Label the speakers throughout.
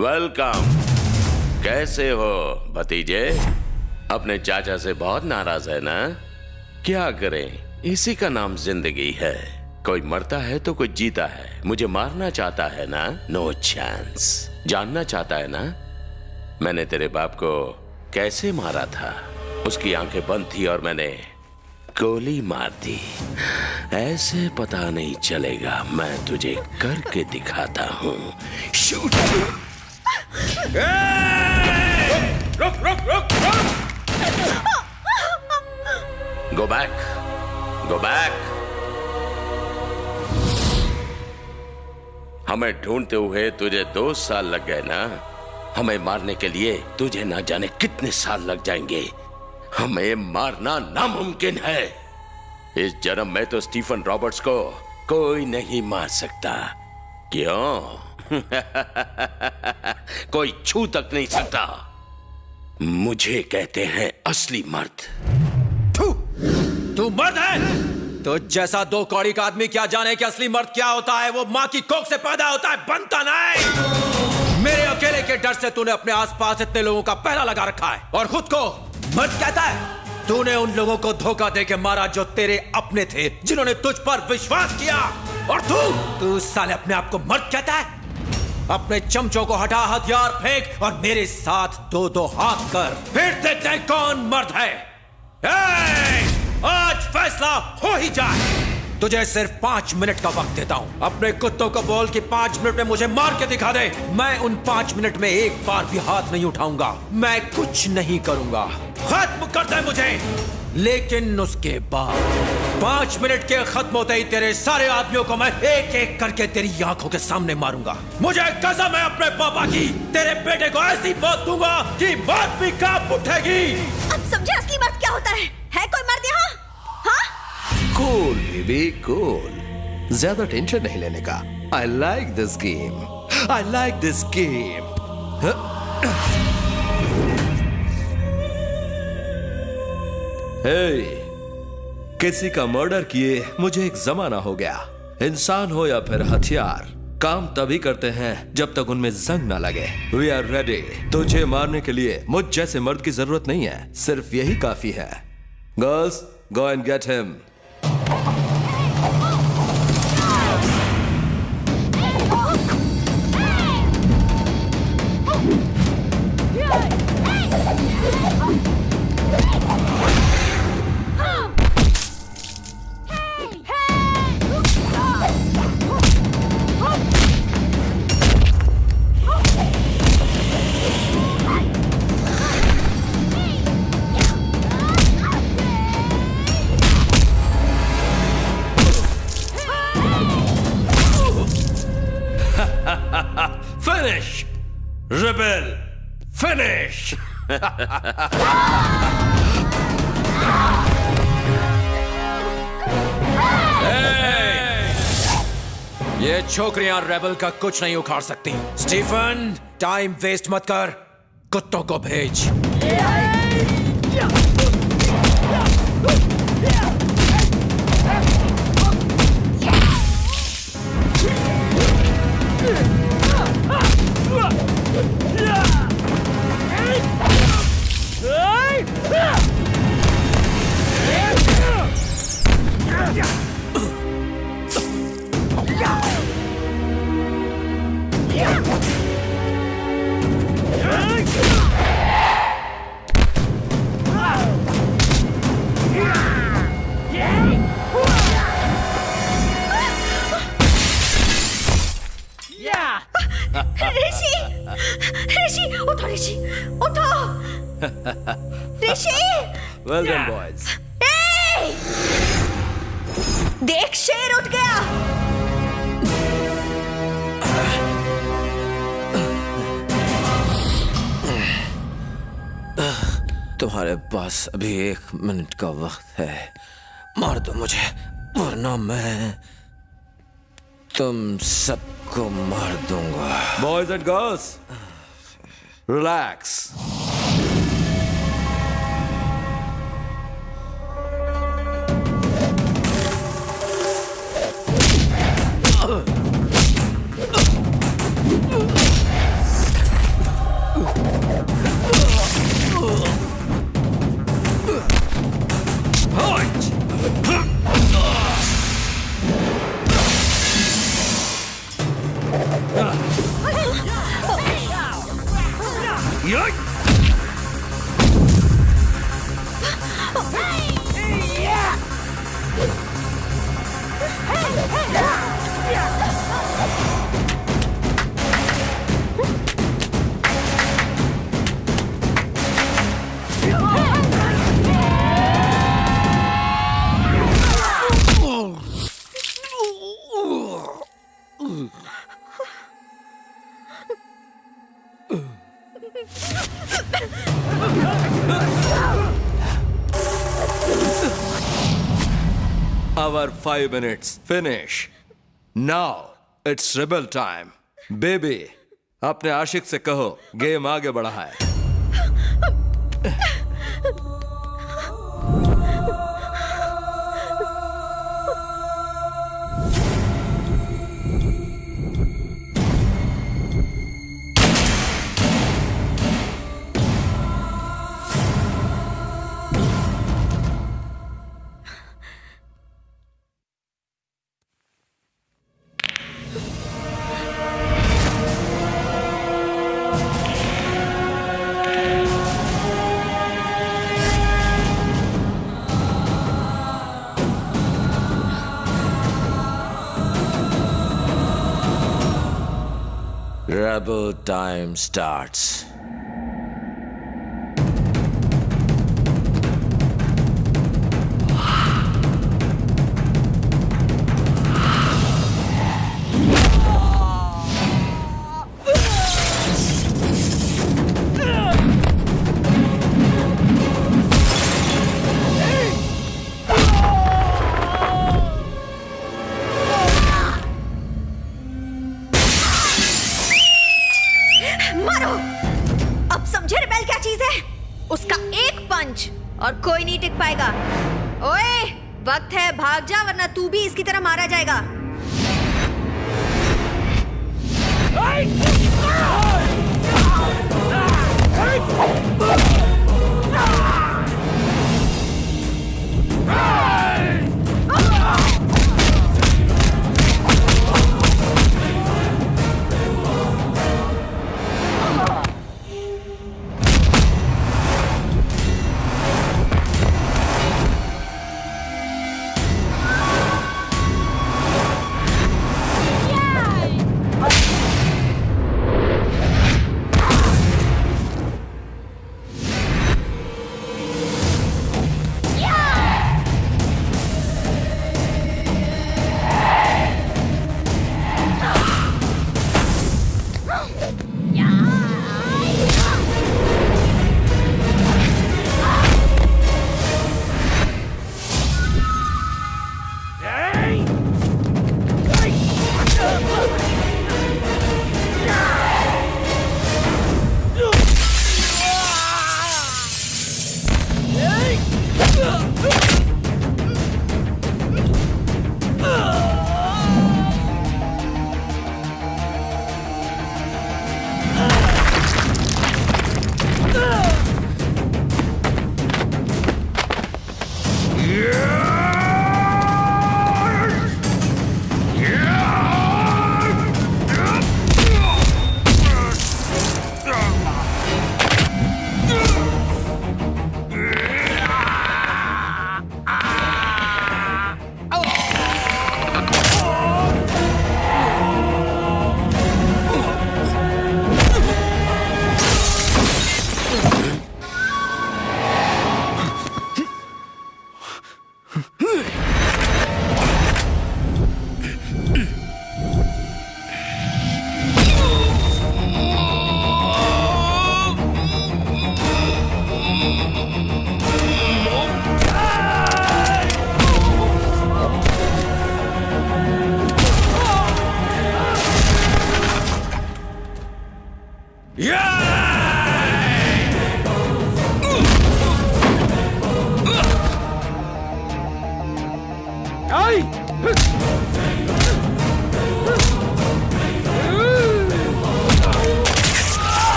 Speaker 1: Welcome. कैसे हो भतीजे? अपने चाचा से बहुत नाराज है ना? क्या करें, इसी का नाम जिंदगी है। कोई मरता है तो कोई जीता है। मुझे मारना चाहता है ना? No chance. जानना चाहता है ना मैंने तेरे बाप को कैसे मारा था? उसकी आंखें बंद थी और मैंने गोली मार दी। ऐसे पता नहीं चलेगा, मैं तुझे करके दिखाता हूँ। शूट! रुक रुक रुक रुक! Go back, go back. हमें ढूंढते हुए तुझे 2 साल लग गए ना? हमें मारने के लिए तुझे ना जाने कितने साल लग जाएंगे। हमें मारना नामुमकिन है। इस जन्म में तो स्टीफन रॉबर्ट्स को कोई नहीं मार सकता। क्यों? कोई छू तक नहीं सकता। मुझे कहते हैं असली मर्द।
Speaker 2: तू मर्द है? तो जैसा 2 कौड़ी का आदमी क्या जाने कि असली मर्द क्या होता है? वो माँ की कोख से पैदा होता है, बनता नहीं। मेरे अकेले के डर से तूने अपने आसपास इतने लोगों का पहरा लगा रखा है और खुद को मर्द कहता है। तूने उन लोगों को धोखा देके मारा जो तेरे अपने थे, जिन्होंने तुझ पर विश्वास किया। और तू साले अपने आप को मर्द कहता है? अपने चमचों को हटा, हथियार फेंक और मेरे साथ 2-2 हाथ कर, फिर देखते हैं कौन मर्द है। आज फैसला हो ही जाए। तुझे सिर्फ 5 मिनट का वक्त देता हूं। अपने कुत्तों को बोल कि 5 मिनट में मुझे मार के दिखा दे। मैं उन 5 मिनट में एक बार भी हाथ नहीं उठाऊंगा। मैं कुछ नहीं करूंगा। खत्म कर दे मुझे। लेकिन उसके बाद 5 मिनट के खत्म होते ही तेरे सारे आदमियों को मैं एक एक करके तेरी आंखों के सामने मारूंगा। मुझे कसम है अपने पापा की, तेरे बेटे को ऐसी मौत दूंगा कि मौत भी कांप उठेगी।
Speaker 3: अब समझे असली मर्द क्या होता है? कोई मर्द यहाँ? हाँ?
Speaker 4: कूल बेबी कूल, ज्यादा टेंशन नहीं लेने का। I like this game, I like this game. Hey, किसी का मर्डर किए मुझे एक जमाना हो गया। इंसान हो या फिर हथियार, काम तभी करते हैं जब तक उनमें जंग ना लगे। We are ready. तुझे मारने के लिए मुझ जैसे मर्द की जरूरत नहीं है, सिर्फ यही काफी है। Girls, go and get him.
Speaker 2: Finish! Rebel! Finish! ये छोकरियां रेबल का कुछ नहीं उखाड़ सकती। स्टीफन, टाइम वेस्ट मत कर, कुत्तों को भेज।
Speaker 3: ऋषि! ऋषि! उठो ऋषि! उठो! ऋषि!
Speaker 4: Well done, boys.
Speaker 3: देख, शेर उठ गया।
Speaker 2: तुम्हारे पास अभी 1 मिनट का वक्त है। मार दो मुझे, वरना मैं तुम सबको मार दूंगा।
Speaker 4: Boys and girls, relax. Our 5 minutes finish. Now it's rebel time. Baby, अपने आशिक से कहो गेम आगे बढ़ा है.
Speaker 2: Rebel time starts.
Speaker 3: मारो! अब समझे रिबेल क्या चीज है? उसका एक पंच और कोई नहीं टिक पाएगा। ओए, वक्त है, भाग जा वरना तू भी इसकी तरह मारा जाएगा।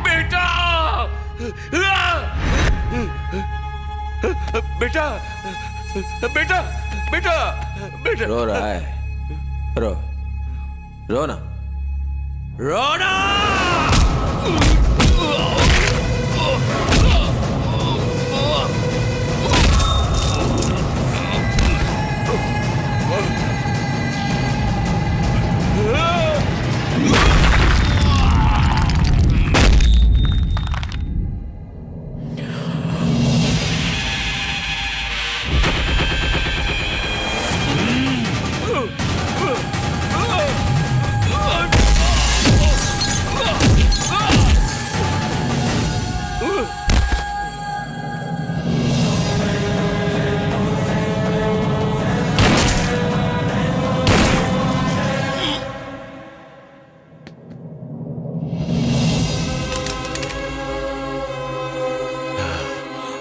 Speaker 1: बेटा, बेटा, बेटा, बेटा, बेटा।
Speaker 2: रो रहा है? रो ना, रो ना।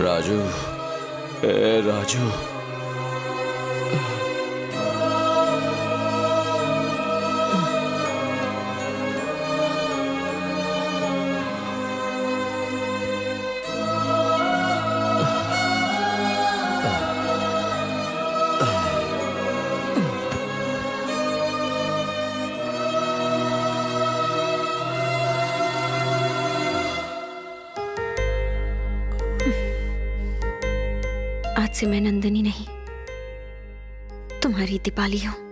Speaker 2: राजू, ए राजू,
Speaker 3: आज से मैं नंदनी नहीं, तुम्हारी दीपाली हूं।